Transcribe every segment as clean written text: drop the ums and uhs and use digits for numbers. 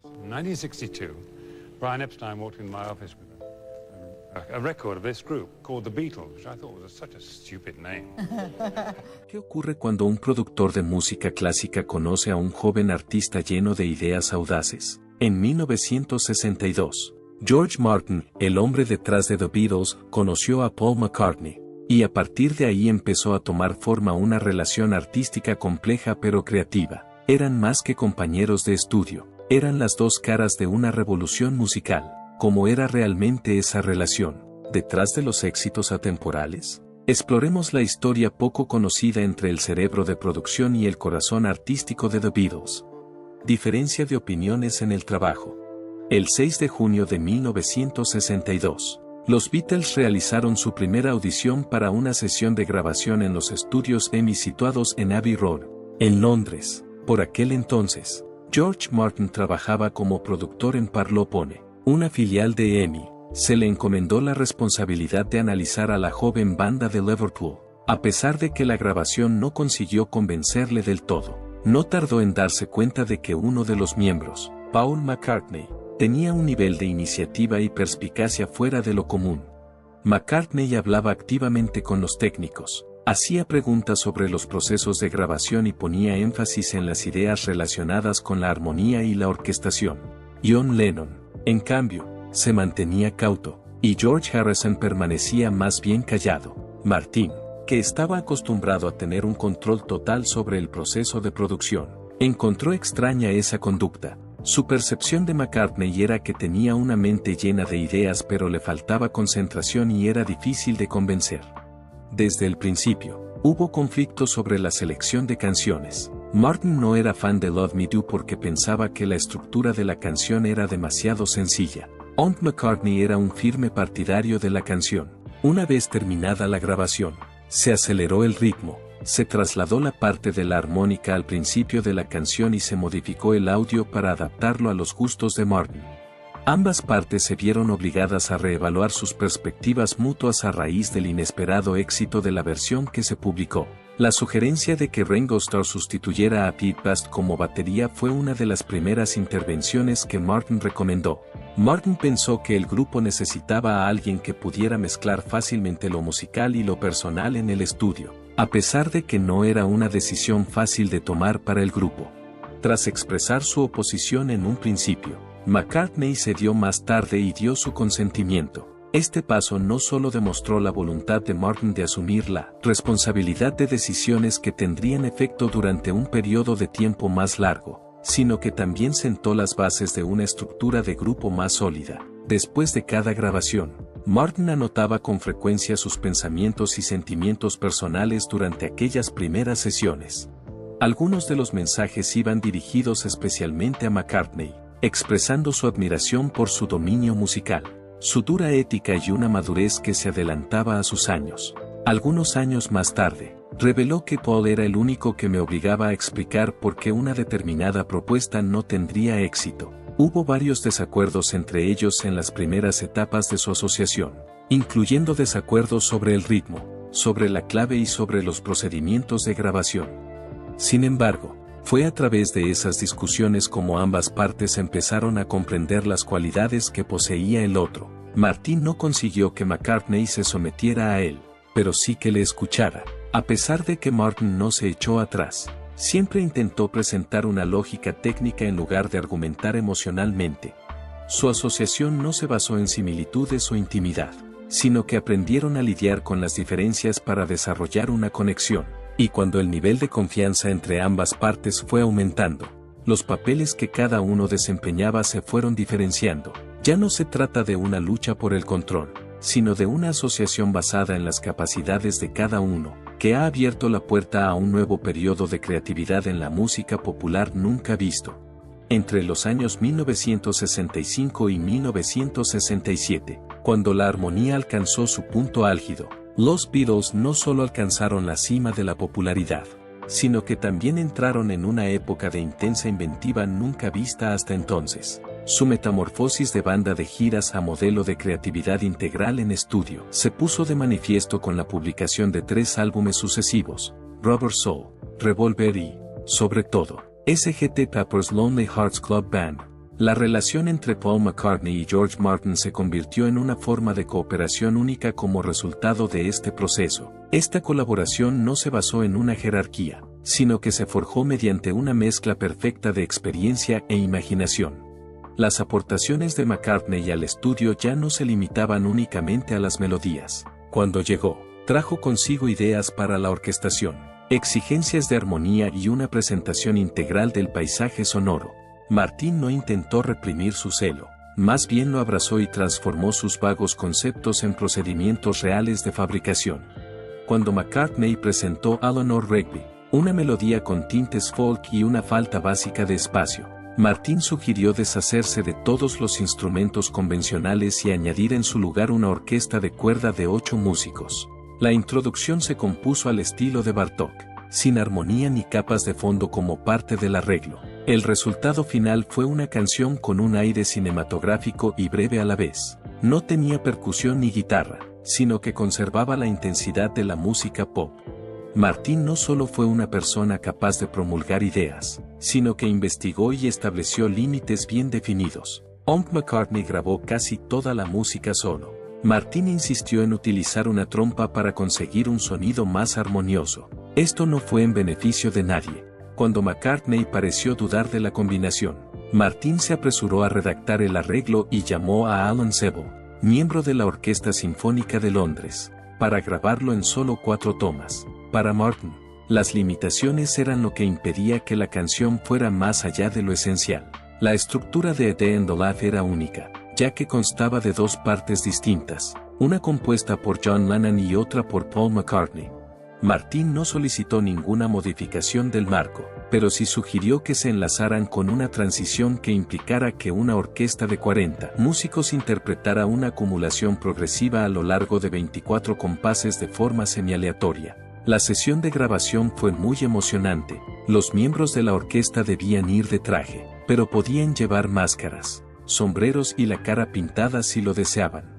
In 1962, Brian Epstein walked in my office with a record of this group called The Beatles, which I thought was such a stupid name. ¿Qué ocurre cuando un productor de música clásica conoce a un joven artista lleno de ideas audaces? En 1962, George Martin, el hombre detrás de The Beatles, conoció a Paul McCartney, y a partir de ahí empezó a tomar forma una relación artística compleja pero creativa. Eran más que compañeros de estudio, eran las dos caras de una revolución musical. ¿Cómo era realmente esa relación, detrás de los éxitos atemporales? Exploremos la historia poco conocida entre el cerebro de producción y el corazón artístico de The Beatles. Diferencia de opiniones en el trabajo. El 6 de junio de 1962, los Beatles realizaron su primera audición para una sesión de grabación en los estudios EMI situados en Abbey Road, en Londres. Por aquel entonces, George Martin trabajaba como productor en Parlophone, una filial de EMI. Se le encomendó la responsabilidad de analizar a la joven banda de Liverpool. A pesar de que la grabación no consiguió convencerle del todo, no tardó en darse cuenta de que uno de los miembros, Paul McCartney, tenía un nivel de iniciativa y perspicacia fuera de lo común. McCartney hablaba activamente con los técnicos, hacía preguntas sobre los procesos de grabación y ponía énfasis en las ideas relacionadas con la armonía y la orquestación. John Lennon, en cambio, se mantenía cauto, y George Harrison permanecía más bien callado. Martin, que estaba acostumbrado a tener un control total sobre el proceso de producción, encontró extraña esa conducta. Su percepción de McCartney era que tenía una mente llena de ideas pero le faltaba concentración y era difícil de convencer. Desde el principio, hubo conflictos sobre la selección de canciones. Martin no era fan de Love Me Do porque pensaba que la estructura de la canción era demasiado sencilla. McCartney era un firme partidario de la canción. Una vez terminada la grabación, se aceleró el ritmo, se trasladó la parte de la armónica al principio de la canción y se modificó el audio para adaptarlo a los gustos de Martin. Ambas partes se vieron obligadas a reevaluar sus perspectivas mutuas a raíz del inesperado éxito de la versión que se publicó. La sugerencia de que Ringo Starr sustituyera a Pete Best como batería fue una de las primeras intervenciones que Martin recomendó. Martin pensó que el grupo necesitaba a alguien que pudiera mezclar fácilmente lo musical y lo personal en el estudio, a pesar de que no era una decisión fácil de tomar para el grupo. Tras expresar su oposición en un principio, McCartney cedió más tarde y dio su consentimiento. Este paso no solo demostró la voluntad de Martin de asumir la responsabilidad de decisiones que tendrían efecto durante un periodo de tiempo más largo, sino que también sentó las bases de una estructura de grupo más sólida. Después de cada grabación, Martin anotaba con frecuencia sus pensamientos y sentimientos personales durante aquellas primeras sesiones. Algunos de los mensajes iban dirigidos especialmente a McCartney, expresando su admiración por su dominio musical, su dura ética y una madurez que se adelantaba a sus años. Algunos años más tarde, reveló que Paul era el único que me obligaba a explicar por qué una determinada propuesta no tendría éxito. Hubo varios desacuerdos entre ellos en las primeras etapas de su asociación, incluyendo desacuerdos sobre el ritmo, sobre la clave y sobre los procedimientos de grabación. Sin embargo, fue a través de esas discusiones como ambas partes empezaron a comprender las cualidades que poseía el otro. Martin no consiguió que McCartney se sometiera a él, pero sí que le escuchara. A pesar de que Martin no se echó atrás, siempre intentó presentar una lógica técnica en lugar de argumentar emocionalmente. Su asociación no se basó en similitudes o intimidad, sino que aprendieron a lidiar con las diferencias para desarrollar una conexión. Y cuando el nivel de confianza entre ambas partes fue aumentando, los papeles que cada uno desempeñaba se fueron diferenciando. Ya no se trata de una lucha por el control, sino de una asociación basada en las capacidades de cada uno, que ha abierto la puerta a un nuevo periodo de creatividad en la música popular nunca visto. Entre los años 1965 y 1967, cuando la armonía alcanzó su punto álgido, los Beatles no solo alcanzaron la cima de la popularidad, sino que también entraron en una época de intensa inventiva nunca vista hasta entonces. Su metamorfosis de banda de giras a modelo de creatividad integral en estudio se puso de manifiesto con la publicación de 3 álbumes sucesivos, Rubber Soul, Revolver y, sobre todo, Sgt. Pepper's Lonely Hearts Club Band. La relación entre Paul McCartney y George Martin se convirtió en una forma de cooperación única como resultado de este proceso. Esta colaboración no se basó en una jerarquía, sino que se forjó mediante una mezcla perfecta de experiencia e imaginación. Las aportaciones de McCartney al estudio ya no se limitaban únicamente a las melodías. Cuando llegó, trajo consigo ideas para la orquestación, exigencias de armonía y una presentación integral del paisaje sonoro. Martin no intentó reprimir su celo, más bien lo abrazó y transformó sus vagos conceptos en procedimientos reales de fabricación. Cuando McCartney presentó Eleanor Rigby, una melodía con tintes folk y una falta básica de espacio, Martin sugirió deshacerse de todos los instrumentos convencionales y añadir en su lugar una orquesta de cuerda de 8 músicos. La introducción se compuso al estilo de Bartók, sin armonía ni capas de fondo como parte del arreglo. El resultado final fue una canción con un aire cinematográfico y breve a la vez. No tenía percusión ni guitarra, sino que conservaba la intensidad de la música pop. Martin no solo fue una persona capaz de promulgar ideas, sino que investigó y estableció límites bien definidos. Aunque McCartney grabó casi toda la música solo, Martin insistió en utilizar una trompa para conseguir un sonido más armonioso. Esto no fue en beneficio de nadie. Cuando McCartney pareció dudar de la combinación, Martin se apresuró a redactar el arreglo y llamó a Alan Sebel, miembro de la Orquesta Sinfónica de Londres, para grabarlo en solo 4 tomas. Para Martin, las limitaciones eran lo que impedía que la canción fuera más allá de lo esencial. La estructura de A Day in the Life era única, ya que constaba de 2 partes distintas, una compuesta por John Lennon y otra por Paul McCartney. Martin no solicitó ninguna modificación del marco, pero sí sugirió que se enlazaran con una transición que implicara que una orquesta de 40 músicos interpretara una acumulación progresiva a lo largo de 24 compases de forma semialeatoria. La sesión de grabación fue muy emocionante. Los miembros de la orquesta debían ir de traje, pero podían llevar máscaras, sombreros y la cara pintada si lo deseaban.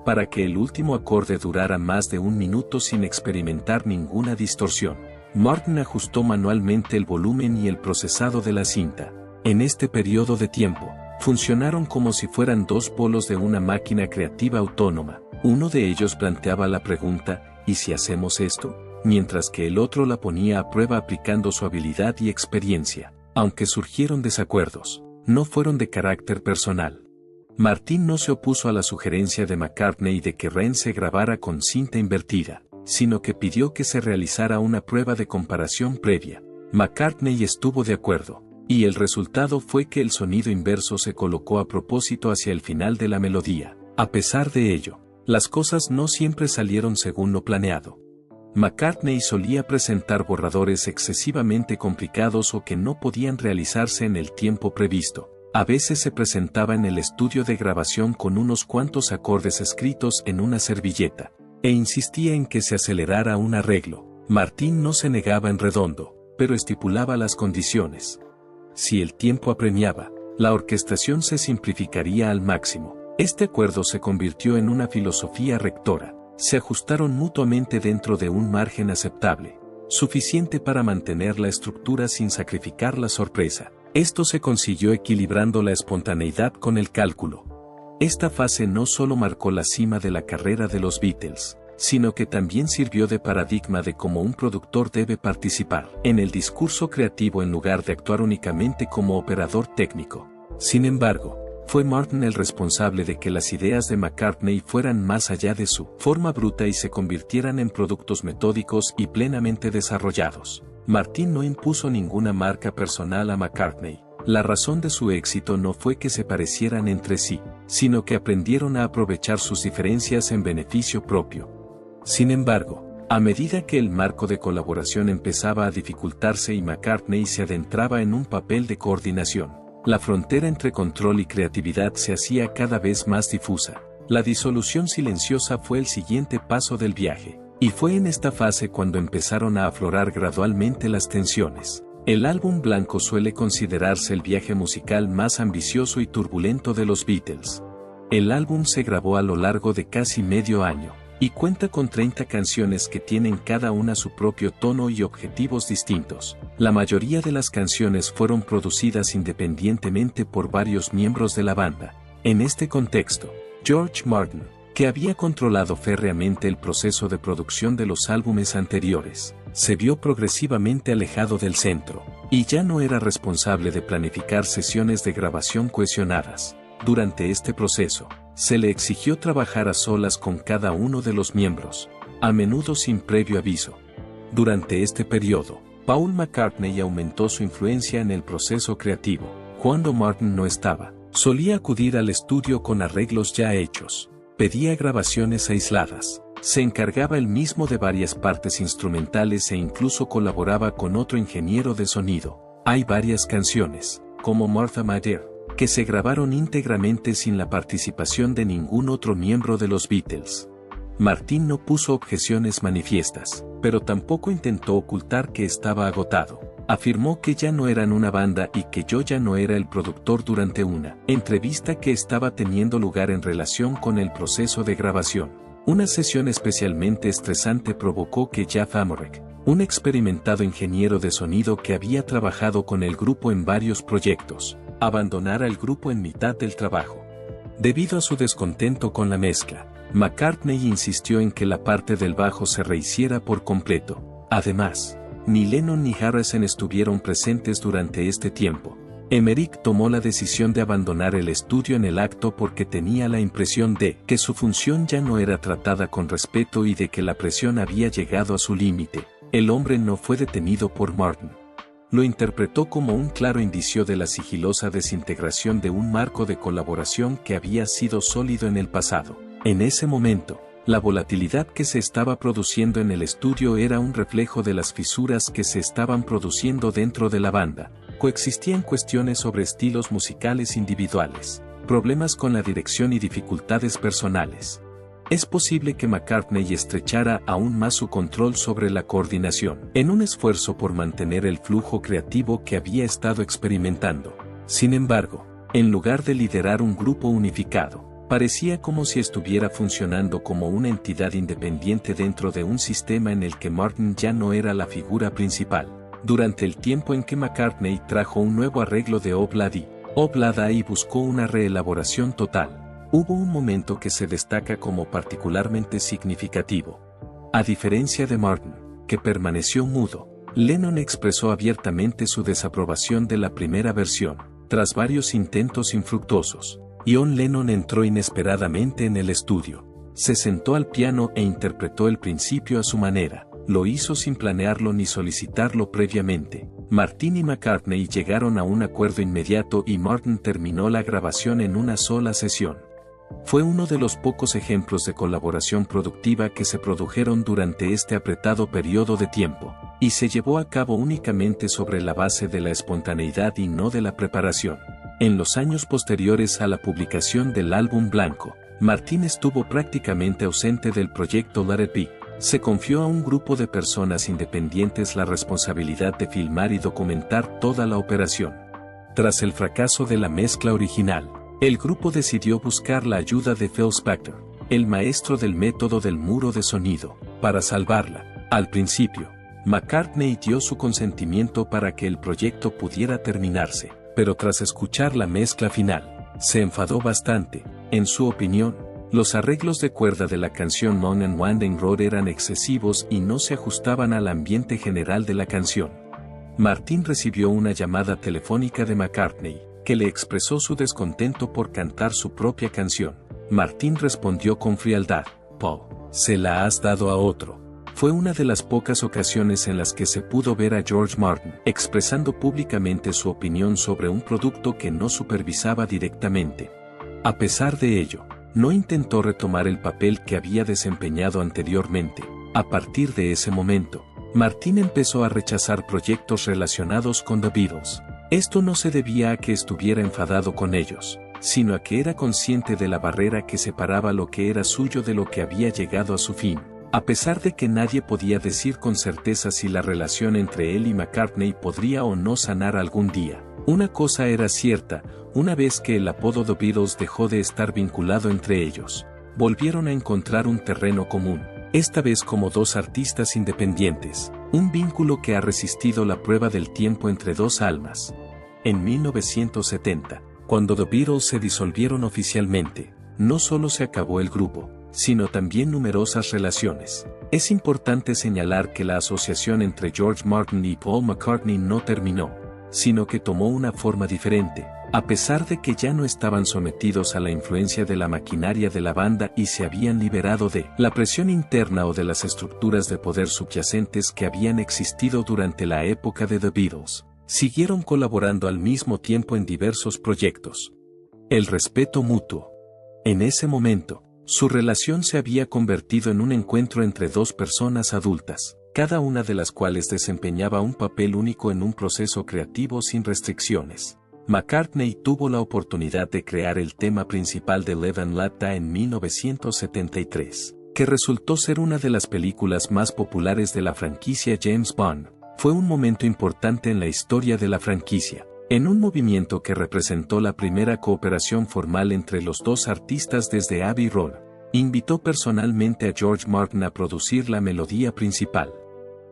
Para que el último acorde durara más de 1 minuto sin experimentar ninguna distorsión, Martin ajustó manualmente el volumen y el procesado de la cinta. En este periodo de tiempo, funcionaron como si fueran 2 polos de una máquina creativa autónoma. Uno de ellos planteaba la pregunta, ¿y si hacemos esto?, mientras que el otro la ponía a prueba aplicando su habilidad y experiencia. Aunque surgieron desacuerdos, no fueron de carácter personal. Martin no se opuso a la sugerencia de McCartney de que Ren se grabara con cinta invertida, sino que pidió que se realizara una prueba de comparación previa. McCartney estuvo de acuerdo, y el resultado fue que el sonido inverso se colocó a propósito hacia el final de la melodía. A pesar de ello, las cosas no siempre salieron según lo planeado. McCartney solía presentar borradores excesivamente complicados o que no podían realizarse en el tiempo previsto. A veces se presentaba en el estudio de grabación con unos cuantos acordes escritos en una servilleta, e insistía en que se acelerara un arreglo. Martin no se negaba en redondo, pero estipulaba las condiciones. Si el tiempo apremiaba, la orquestación se simplificaría al máximo. Este acuerdo se convirtió en una filosofía rectora. Se ajustaron mutuamente dentro de un margen aceptable, suficiente para mantener la estructura sin sacrificar la sorpresa. Esto se consiguió equilibrando la espontaneidad con el cálculo. Esta fase no solo marcó la cima de la carrera de los Beatles, sino que también sirvió de paradigma de cómo un productor debe participar en el discurso creativo en lugar de actuar únicamente como operador técnico. Sin embargo, fue Martin el responsable de que las ideas de McCartney fueran más allá de su forma bruta y se convirtieran en productos metódicos y plenamente desarrollados. Martin no impuso ninguna marca personal a McCartney. La razón de su éxito no fue que se parecieran entre sí, sino que aprendieron a aprovechar sus diferencias en beneficio propio. Sin embargo, a medida que el marco de colaboración empezaba a dificultarse y McCartney se adentraba en un papel de coordinación, la frontera entre control y creatividad se hacía cada vez más difusa. La disolución silenciosa fue el siguiente paso del viaje, y fue en esta fase cuando empezaron a aflorar gradualmente las tensiones. El álbum blanco suele considerarse el viaje musical más ambicioso y turbulento de los Beatles. El álbum se grabó a lo largo de casi medio año. y cuenta con 30 canciones que tienen cada una su propio tono y objetivos distintos. La mayoría de las canciones fueron producidas independientemente por varios miembros de la banda. En este contexto, George Martin, que había controlado férreamente el proceso de producción de los álbumes anteriores, se vio progresivamente alejado del centro, y ya no era responsable de planificar sesiones de grabación cohesionadas. Durante este proceso, se le exigió trabajar a solas con cada uno de los miembros, a menudo sin previo aviso. Durante este periodo, Paul McCartney aumentó su influencia en el proceso creativo. Cuando Martin no estaba, solía acudir al estudio con arreglos ya hechos, pedía grabaciones aisladas, se encargaba él mismo de varias partes instrumentales e incluso colaboraba con otro ingeniero de sonido. Hay varias canciones, como Martha My Dear, que se grabaron íntegramente sin la participación de ningún otro miembro de los Beatles. Martin no puso objeciones manifiestas, pero tampoco intentó ocultar que estaba agotado. Afirmó que ya no eran una banda y que yo ya no era el productor durante una entrevista que estaba teniendo lugar en relación con el proceso de grabación. Una sesión especialmente estresante provocó que Jeff Amorek, un experimentado ingeniero de sonido que había trabajado con el grupo en varios proyectos, abandonara el grupo en mitad del trabajo. Debido a su descontento con la mezcla, McCartney insistió en que la parte del bajo se rehiciera por completo. Además, ni Lennon ni Harrison estuvieron presentes durante este tiempo. Emmerich tomó la decisión de abandonar el estudio en el acto porque tenía la impresión de que su función ya no era tratada con respeto y de que la presión había llegado a su límite. El hombre no fue detenido por Martin. Lo interpretó como un claro indicio de la sigilosa desintegración de un marco de colaboración que había sido sólido en el pasado. En ese momento, la volatilidad que se estaba produciendo en el estudio era un reflejo de las fisuras que se estaban produciendo dentro de la banda. Coexistían cuestiones sobre estilos musicales individuales, problemas con la dirección y dificultades personales. Es posible que McCartney estrechara aún más su control sobre la coordinación, en un esfuerzo por mantener el flujo creativo que había estado experimentando. Sin embargo, en lugar de liderar un grupo unificado, parecía como si estuviera funcionando como una entidad independiente dentro de un sistema en el que Martin ya no era la figura principal. Durante el tiempo en que McCartney trajo un nuevo arreglo de Oblada y buscó una reelaboración total, hubo un momento que se destaca como particularmente significativo. A diferencia de Martin, que permaneció mudo, Lennon expresó abiertamente su desaprobación de la primera versión. Tras varios intentos infructuosos, John Lennon entró inesperadamente en el estudio. Se sentó al piano e interpretó el principio a su manera. Lo hizo sin planearlo ni solicitarlo previamente. Martin y McCartney llegaron a un acuerdo inmediato y Martin terminó la grabación en una sola sesión. Fue uno de los pocos ejemplos de colaboración productiva que se produjeron durante este apretado periodo de tiempo, y se llevó a cabo únicamente sobre la base de la espontaneidad y no de la preparación. En los años posteriores a la publicación del álbum blanco, Martin estuvo prácticamente ausente del proyecto Let It Be. Se confió a un grupo de personas independientes la responsabilidad de filmar y documentar toda la operación. Tras el fracaso de la mezcla original, el grupo decidió buscar la ayuda de Phil Spector, el maestro del método del muro de sonido, para salvarla. Al principio, McCartney dio su consentimiento para que el proyecto pudiera terminarse, pero tras escuchar la mezcla final, se enfadó bastante. En su opinión, los arreglos de cuerda de la canción Long and Winding Road eran excesivos y no se ajustaban al ambiente general de la canción. Martin recibió una llamada telefónica de McCartney, que le expresó su descontento por cantar su propia canción. Martin respondió con frialdad: Paul, se la has dado a otro. Fue una de las pocas ocasiones en las que se pudo ver a George Martin expresando públicamente su opinión sobre un producto que no supervisaba directamente. A pesar de ello, no intentó retomar el papel que había desempeñado anteriormente. A partir de ese momento, Martin empezó a rechazar proyectos relacionados con The Beatles. Esto no se debía a que estuviera enfadado con ellos, sino a que era consciente de la barrera que separaba lo que era suyo de lo que había llegado a su fin. A pesar de que nadie podía decir con certeza si la relación entre él y McCartney podría o no sanar algún día, una cosa era cierta: una vez que el apodo The Beatles dejó de estar vinculado entre ellos, volvieron a encontrar un terreno común, esta vez como dos artistas independientes, un vínculo que ha resistido la prueba del tiempo entre dos almas. En 1970, cuando The Beatles se disolvieron oficialmente, no solo se acabó el grupo, sino también numerosas relaciones. Es importante señalar que la asociación entre George Martin y Paul McCartney no terminó, sino que tomó una forma diferente, a pesar de que ya no estaban sometidos a la influencia de la maquinaria de la banda y se habían liberado de la presión interna o de las estructuras de poder subyacentes que habían existido durante la época de The Beatles. Siguieron colaborando al mismo tiempo en diversos proyectos. El respeto mutuo. En ese momento, su relación se había convertido en un encuentro entre dos personas adultas, cada una de las cuales desempeñaba un papel único en un proceso creativo sin restricciones. McCartney tuvo la oportunidad de crear el tema principal de Live and Let Die en 1973, que resultó ser una de las películas más populares de la franquicia James Bond. Fue un momento importante en la historia de la franquicia, en un movimiento que representó la primera cooperación formal entre los dos artistas desde Abbey Road. Invitó personalmente a George Martin a producir la melodía principal.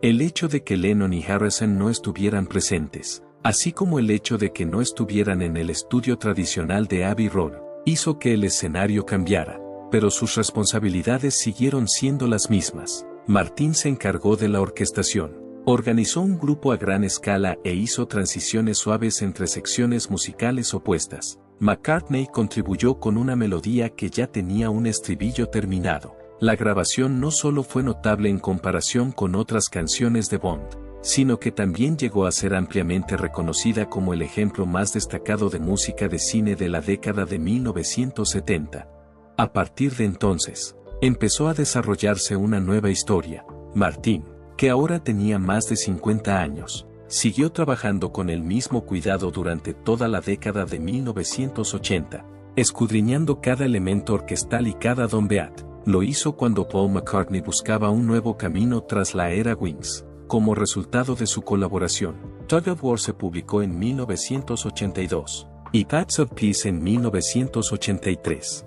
El hecho de que Lennon y Harrison no estuvieran presentes, así como el hecho de que no estuvieran en el estudio tradicional de Abbey Road, hizo que el escenario cambiara, pero sus responsabilidades siguieron siendo las mismas. Martin se encargó de la orquestación, organizó un grupo a gran escala e hizo transiciones suaves entre secciones musicales opuestas. McCartney contribuyó con una melodía que ya tenía un estribillo terminado. La grabación no solo fue notable en comparación con otras canciones de Bond, sino que también llegó a ser ampliamente reconocida como el ejemplo más destacado de música de cine de la década de 1970. A partir de entonces, empezó a desarrollarse una nueva historia. Martin, que ahora tenía más de 50 años, siguió trabajando con el mismo cuidado durante toda la década de 1980, escudriñando cada elemento orquestal y cada Don Beat. Lo hizo cuando Paul McCartney buscaba un nuevo camino tras la era Wings. Como resultado de su colaboración, Tug of War se publicó en 1982 y Paths of Peace en 1983.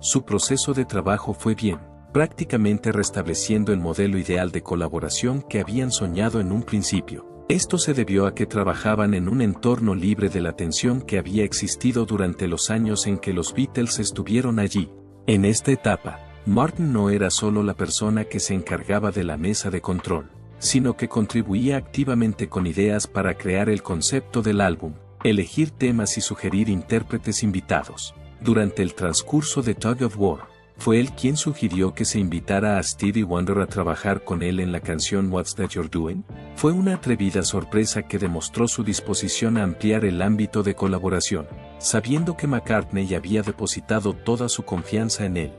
Su proceso de trabajo fue bien, prácticamente restableciendo el modelo ideal de colaboración que habían soñado en un principio. Esto se debió a que trabajaban en un entorno libre de la tensión que había existido durante los años en que los Beatles estuvieron allí. En esta etapa, Martin no era solo la persona que se encargaba de la mesa de control, sino que contribuía activamente con ideas para crear el concepto del álbum, elegir temas y sugerir intérpretes invitados. Durante el transcurso de Tug of War, fue él quien sugirió que se invitara a Stevie Wonder a trabajar con él en la canción What's That You're Doing. Fue una atrevida sorpresa que demostró su disposición a ampliar el ámbito de colaboración, sabiendo que McCartney había depositado toda su confianza en él.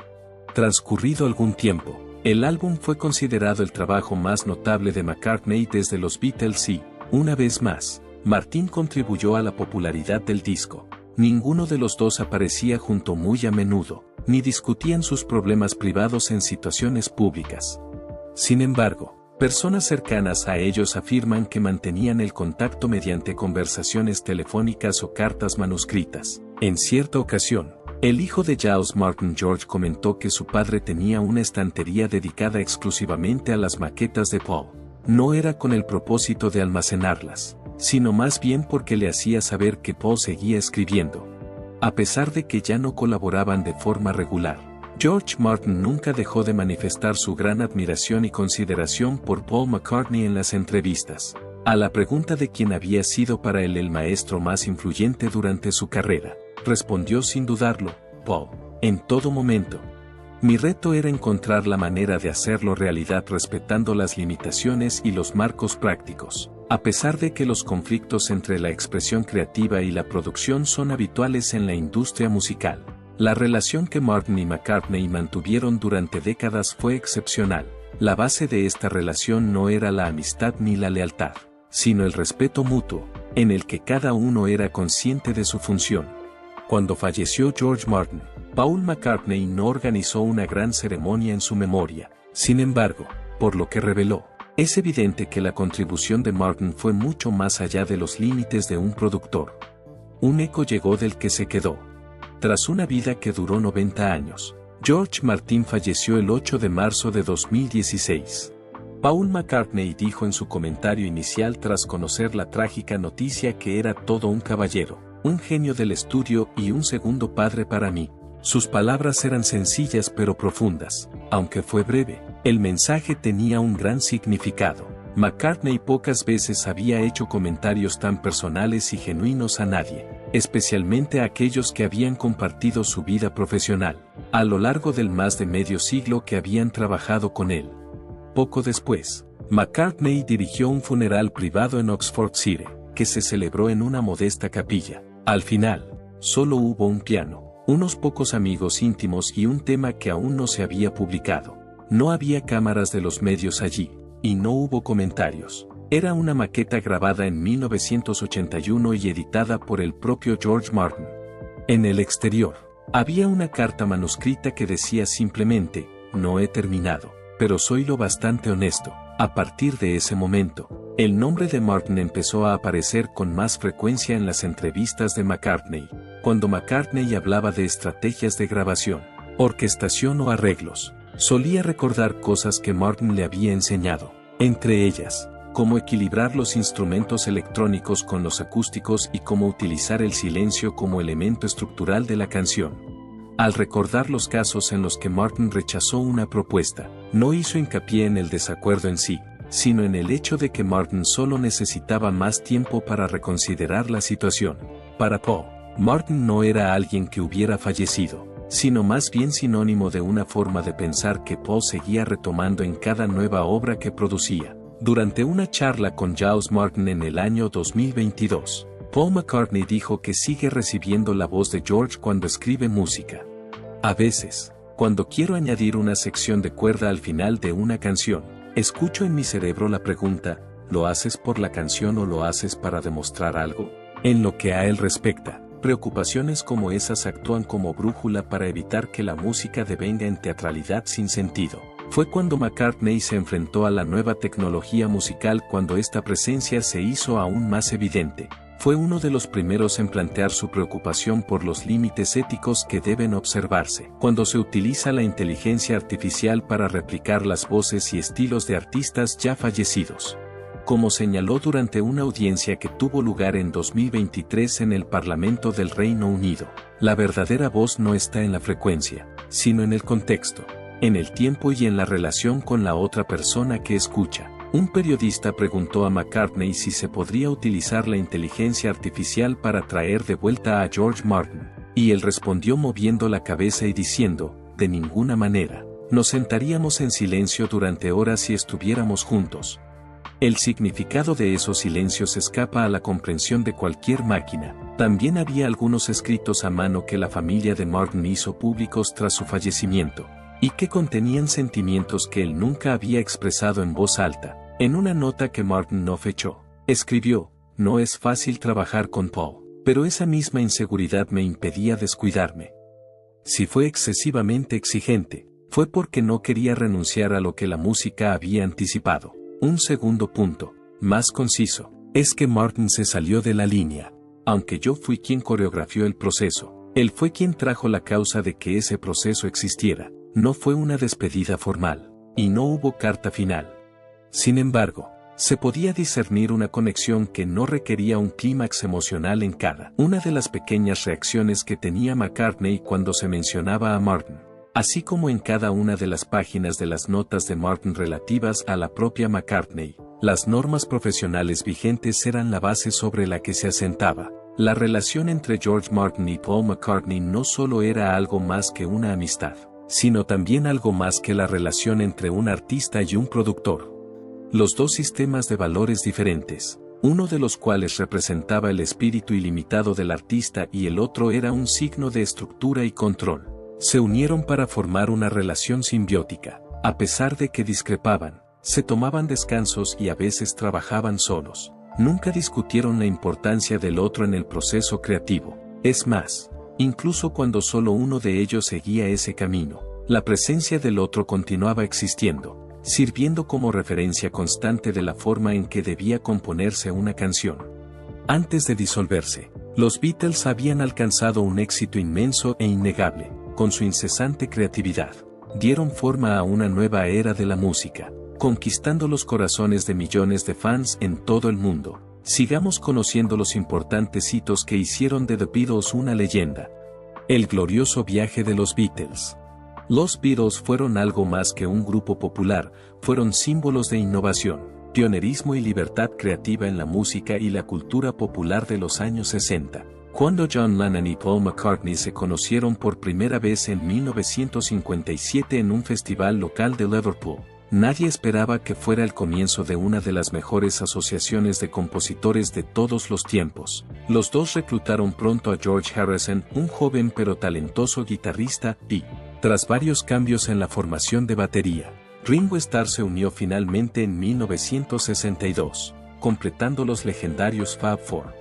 Transcurrido algún tiempo, el álbum fue considerado el trabajo más notable de McCartney desde los Beatles y, una vez más, Martin contribuyó a la popularidad del disco. Ninguno de los dos aparecía junto muy a menudo, ni discutían sus problemas privados en situaciones públicas. Sin embargo, personas cercanas a ellos afirman que mantenían el contacto mediante conversaciones telefónicas o cartas manuscritas. En cierta ocasión, el hijo de Giles Martin, George, comentó que su padre tenía una estantería dedicada exclusivamente a las maquetas de Paul. No era con el propósito de almacenarlas, sino más bien porque le hacía saber que Paul seguía escribiendo. A pesar de que ya no colaboraban de forma regular, George Martin nunca dejó de manifestar su gran admiración y consideración por Paul McCartney en las entrevistas. A la pregunta de quién había sido para él el maestro más influyente durante su carrera, respondió sin dudarlo, Paul, en todo momento. Mi reto era encontrar la manera de hacerlo realidad respetando las limitaciones y los marcos prácticos. A pesar de que los conflictos entre la expresión creativa y la producción son habituales en la industria musical, la relación que Martin y McCartney mantuvieron durante décadas fue excepcional. La base de esta relación no era la amistad ni la lealtad, sino el respeto mutuo, en el que cada uno era consciente de su función. Cuando falleció George Martin, Paul McCartney no organizó una gran ceremonia en su memoria. Sin embargo, por lo que reveló, es evidente que la contribución de Martin fue mucho más allá de los límites de un productor. Un eco llegó del que se quedó. Tras una vida que duró 90 años, George Martin falleció el 8 de marzo de 2016. Paul McCartney dijo en su comentario inicial tras conocer la trágica noticia que era todo un caballero, un genio del estudio y un segundo padre para mí. Sus palabras eran sencillas pero profundas. Aunque fue breve, el mensaje tenía un gran significado. McCartney pocas veces había hecho comentarios tan personales y genuinos a nadie, especialmente a aquellos que habían compartido su vida profesional, a lo largo del más de medio siglo que habían trabajado con él. Poco después, McCartney dirigió un funeral privado en Oxfordshire, que se celebró en una modesta capilla. Al final, solo hubo un piano, unos pocos amigos íntimos y un tema que aún no se había publicado. No había cámaras de los medios allí, y no hubo comentarios. Era una maqueta grabada en 1981 y editada por el propio George Martin. En el exterior, había una carta manuscrita que decía simplemente, no he terminado, pero soy lo bastante honesto. A partir de ese momento, el nombre de Martin empezó a aparecer con más frecuencia en las entrevistas de McCartney, cuando McCartney hablaba de estrategias de grabación, orquestación o arreglos. Solía recordar cosas que Martin le había enseñado, entre ellas, cómo equilibrar los instrumentos electrónicos con los acústicos y cómo utilizar el silencio como elemento estructural de la canción. Al recordar los casos en los que Martin rechazó una propuesta, no hizo hincapié en el desacuerdo en sí, sino en el hecho de que Martin solo necesitaba más tiempo para reconsiderar la situación. Para Paul, Martin no era alguien que hubiera fallecido, sino más bien sinónimo de una forma de pensar que Paul seguía retomando en cada nueva obra que producía. Durante una charla con Giles Martin en el año 2022, Paul McCartney dijo que sigue recibiendo la voz de George cuando escribe música. A veces, cuando quiero añadir una sección de cuerda al final de una canción, escucho en mi cerebro la pregunta, ¿lo haces por la canción o lo haces para demostrar algo? En lo que a él respecta, preocupaciones como esas actúan como brújula para evitar que la música devenga en teatralidad sin sentido. Fue cuando McCartney se enfrentó a la nueva tecnología musical cuando esta presencia se hizo aún más evidente. Fue uno de los primeros en plantear su preocupación por los límites éticos que deben observarse cuando se utiliza la inteligencia artificial para replicar las voces y estilos de artistas ya fallecidos. Como señaló durante una audiencia que tuvo lugar en 2023 en el Parlamento del Reino Unido, la verdadera voz no está en la frecuencia, sino en el contexto, en el tiempo y en la relación con la otra persona que escucha. Un periodista preguntó a McCartney si se podría utilizar la inteligencia artificial para traer de vuelta a George Martin, y él respondió moviendo la cabeza y diciendo, de ninguna manera, nos sentaríamos en silencio durante horas si estuviéramos juntos. El significado de esos silencios escapa a la comprensión de cualquier máquina. También había algunos escritos a mano que la familia de Martin hizo públicos tras su fallecimiento, y que contenían sentimientos que él nunca había expresado en voz alta. En una nota que Martin no fechó, escribió, no es fácil trabajar con Paul, pero esa misma inseguridad me impedía descuidarme. Si fue excesivamente exigente, fue porque no quería renunciar a lo que la música había anticipado. Un segundo punto, más conciso, es que Martin se salió de la línea. Aunque yo fui quien coreografió el proceso, él fue quien trajo la causa de que ese proceso existiera. No fue una despedida formal, y no hubo carta final. Sin embargo, se podía discernir una conexión que no requería un clímax emocional en cada una de las pequeñas reacciones que tenía McCartney cuando se mencionaba a Martin, así como en cada una de las páginas de las notas de Martin relativas a la propia McCartney. Las normas profesionales vigentes eran la base sobre la que se asentaba. La relación entre George Martin y Paul McCartney no solo era algo más que una amistad, sino también algo más que la relación entre un artista y un productor. Los dos sistemas de valores diferentes, uno de los cuales representaba el espíritu ilimitado del artista y el otro era un signo de estructura y control, se unieron para formar una relación simbiótica. A pesar de que discrepaban, se tomaban descansos y a veces trabajaban solos. Nunca discutieron la importancia del otro en el proceso creativo. Es más, incluso cuando solo uno de ellos seguía ese camino, la presencia del otro continuaba existiendo, sirviendo como referencia constante de la forma en que debía componerse una canción. Antes de disolverse, los Beatles habían alcanzado un éxito inmenso e innegable. con su incesante creatividad, dieron forma a una nueva era de la música, conquistando los corazones de millones de fans en todo el mundo. Sigamos conociendo los importantes hitos que hicieron de The Beatles una leyenda. El glorioso viaje de los Beatles. Los Beatles fueron algo más que un grupo popular, fueron símbolos de innovación, pionerismo y libertad creativa en la música y la cultura popular de los años 60. Cuando John Lennon y Paul McCartney se conocieron por primera vez en 1957 en un festival local de Liverpool, nadie esperaba que fuera el comienzo de una de las mejores asociaciones de compositores de todos los tiempos. Los dos reclutaron pronto a George Harrison, un joven pero talentoso guitarrista, y, tras varios cambios en la formación de batería, Ringo Starr se unió finalmente en 1962, completando los legendarios Fab Four.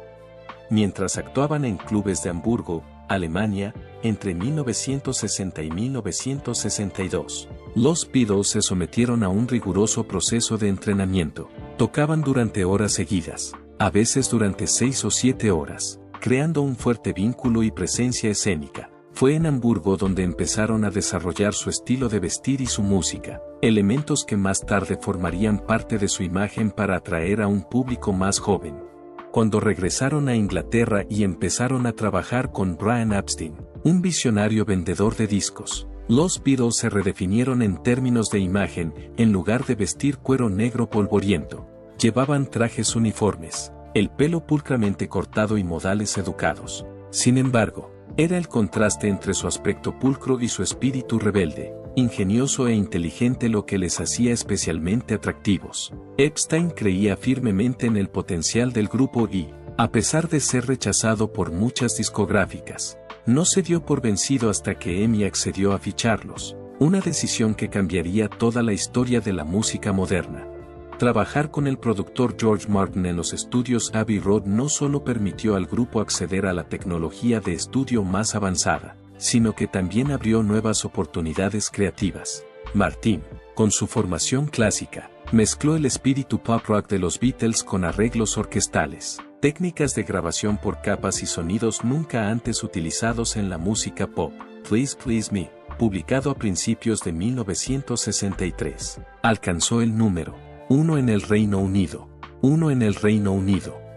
Mientras actuaban en clubes de Hamburgo, Alemania, entre 1960 y 1962, los Beatles se sometieron a un riguroso proceso de entrenamiento. Tocaban durante horas seguidas, a veces durante 6 o 7 horas, creando un fuerte vínculo y presencia escénica. Fue en Hamburgo donde empezaron a desarrollar su estilo de vestir y su música, elementos que más tarde formarían parte de su imagen para atraer a un público más joven. Cuando regresaron a Inglaterra y empezaron a trabajar con Brian Epstein, un visionario vendedor de discos, los Beatles se redefinieron en términos de imagen. En lugar de vestir cuero negro polvoriento, llevaban trajes uniformes, el pelo pulcramente cortado y modales educados. Sin embargo, era el contraste entre su aspecto pulcro y su espíritu rebelde, ingenioso e inteligente lo que les hacía especialmente atractivos. Epstein creía firmemente en el potencial del grupo y, a pesar de ser rechazado por muchas discográficas, no se dio por vencido hasta que EMI accedió a ficharlos, una decisión que cambiaría toda la historia de la música moderna. Trabajar con el productor George Martin en los estudios Abbey Road no solo permitió al grupo acceder a la tecnología de estudio más avanzada, sino que también abrió nuevas oportunidades creativas. Martin, con su formación clásica, mezcló el espíritu pop rock de los Beatles con arreglos orquestales, técnicas de grabación por capas y sonidos nunca antes utilizados en la música pop. Please Please Me, publicado a principios de 1963, alcanzó el número 1 en el Reino Unido.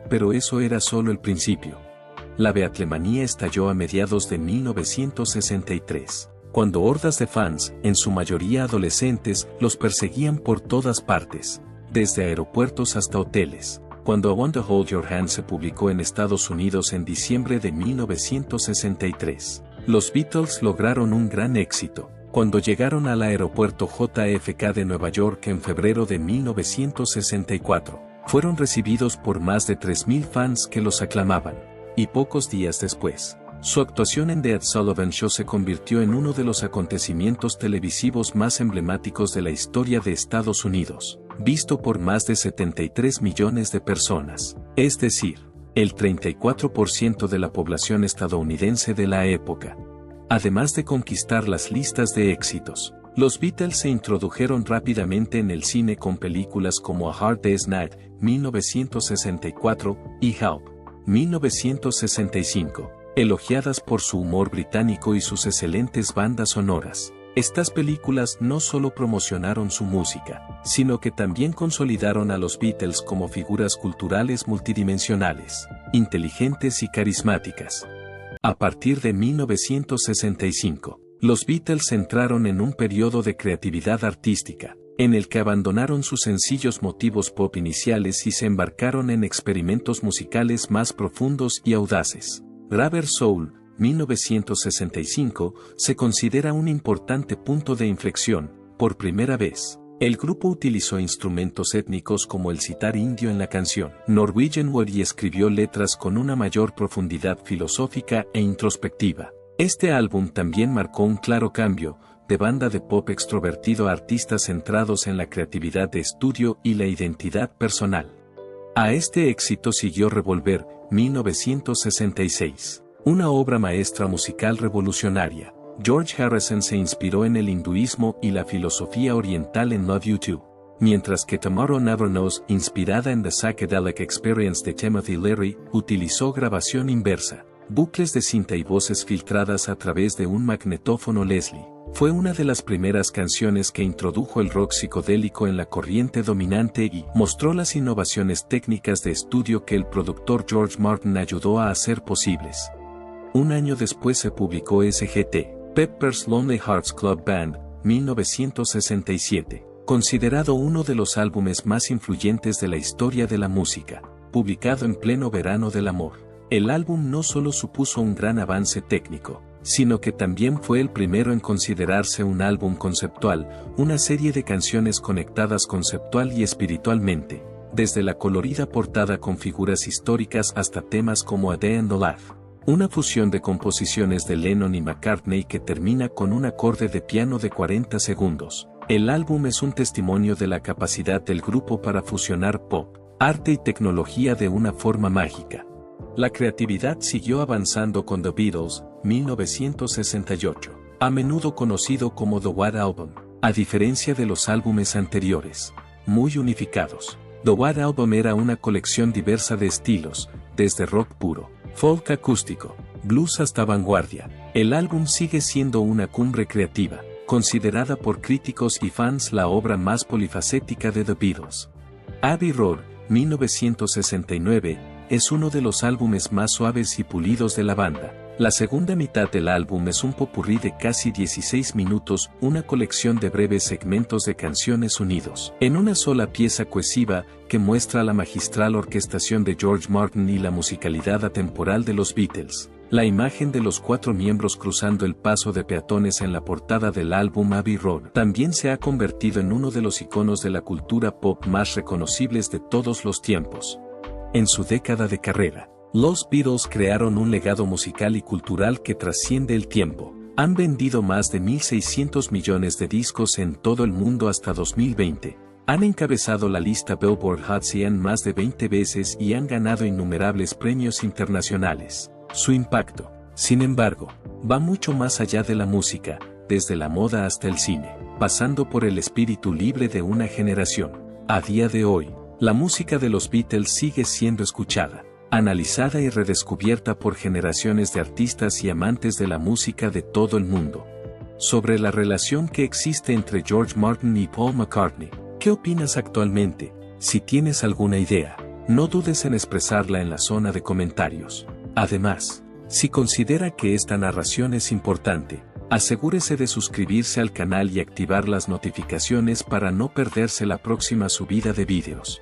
Pero eso era solo el principio. La Beatlemanía estalló a mediados de 1963, cuando hordas de fans, en su mayoría adolescentes, los perseguían por todas partes, desde aeropuertos hasta hoteles. Cuando I Want to Hold Your Hand se publicó en Estados Unidos en diciembre de 1963, los Beatles lograron un gran éxito. Cuando llegaron al aeropuerto JFK de Nueva York en febrero de 1964, fueron recibidos por más de 3.000 fans que los aclamaban. Y pocos días después, su actuación en The Ed Sullivan Show se convirtió en uno de los acontecimientos televisivos más emblemáticos de la historia de Estados Unidos, visto por más de 73 millones de personas, es decir, el 34% de la población estadounidense de la época. Además de conquistar las listas de éxitos, los Beatles se introdujeron rápidamente en el cine con películas como A Hard Day's Night, 1964, y Help, 1965, elogiadas por su humor británico y sus excelentes bandas sonoras. Estas películas no solo promocionaron su música, sino que también consolidaron a los Beatles como figuras culturales multidimensionales, inteligentes y carismáticas. A partir de 1965, los Beatles entraron en un periodo de creatividad artística, en el que abandonaron sus sencillos motivos pop iniciales y se embarcaron en experimentos musicales más profundos y audaces. Rubber Soul, 1965, se considera un importante punto de inflexión. Por primera vez, el grupo utilizó instrumentos étnicos como el sitar indio en la canción Norwegian Wood y escribió letras con una mayor profundidad filosófica e introspectiva. Este álbum también marcó un claro cambio, de banda de pop extrovertido a artistas centrados en la creatividad de estudio y la identidad personal. A este éxito siguió Revolver, 1966, una obra maestra musical revolucionaria. George Harrison se inspiró en el hinduismo y la filosofía oriental en Love You Too, mientras que Tomorrow Never Knows, inspirada en The Psychedelic Experience de Timothy Leary, utilizó grabación inversa. bucles de cinta y voces filtradas a través de un magnetófono Leslie. Fue una de las primeras canciones que introdujo el rock psicodélico en la corriente dominante y mostró las innovaciones técnicas de estudio que el productor George Martin ayudó a hacer posibles. Un año después se publicó Sgt. Pepper's Lonely Hearts Club Band, 1967, considerado uno de los álbumes más influyentes de la historia de la música, publicado en pleno verano del amor. El álbum no solo supuso un gran avance técnico, sino que también fue el primero en considerarse un álbum conceptual, una serie de canciones conectadas conceptual y espiritualmente, desde la colorida portada con figuras históricas hasta temas como A Day in the Life. Una fusión de composiciones de Lennon y McCartney que termina con un acorde de piano de 40 segundos. El álbum es un testimonio de la capacidad del grupo para fusionar pop, arte y tecnología de una forma mágica. La creatividad siguió avanzando con The Beatles, 1968, a menudo conocido como The White Album, a diferencia de los álbumes anteriores, muy unificados. The White Album era una colección diversa de estilos, desde rock puro, folk acústico, blues hasta vanguardia. El álbum sigue siendo una cumbre creativa, considerada por críticos y fans la obra más polifacética de The Beatles. Abbey Road, 1969, es uno de los álbumes más suaves y pulidos de la banda. La segunda mitad del álbum es un popurrí de casi 16 minutos, una colección de breves segmentos de canciones unidos en una sola pieza cohesiva que muestra la magistral orquestación de George Martin y la musicalidad atemporal de los Beatles. La imagen de los 4 miembros cruzando el paso de peatones en la portada del álbum Abbey Road también se ha convertido en uno de los iconos de la cultura pop más reconocibles de todos los tiempos. En su década de carrera, los Beatles crearon un legado musical y cultural que trasciende el tiempo. Han vendido más de 1.600 millones de discos en todo el mundo hasta 2020. Han encabezado la lista Billboard Hot 100 más de 20 veces y han ganado innumerables premios internacionales. Su impacto, sin embargo, va mucho más allá de la música, desde la moda hasta el cine, pasando por el espíritu libre de una generación. A día de hoy, la música de los Beatles sigue siendo escuchada, analizada y redescubierta por generaciones de artistas y amantes de la música de todo el mundo. Sobre la relación que existe entre George Martin y Paul McCartney, ¿qué opinas actualmente? Si tienes alguna idea, no dudes en expresarla en la zona de comentarios. Además, si considera que esta narración es importante, asegúrese de suscribirse al canal y activar las notificaciones para no perderse la próxima subida de vídeos.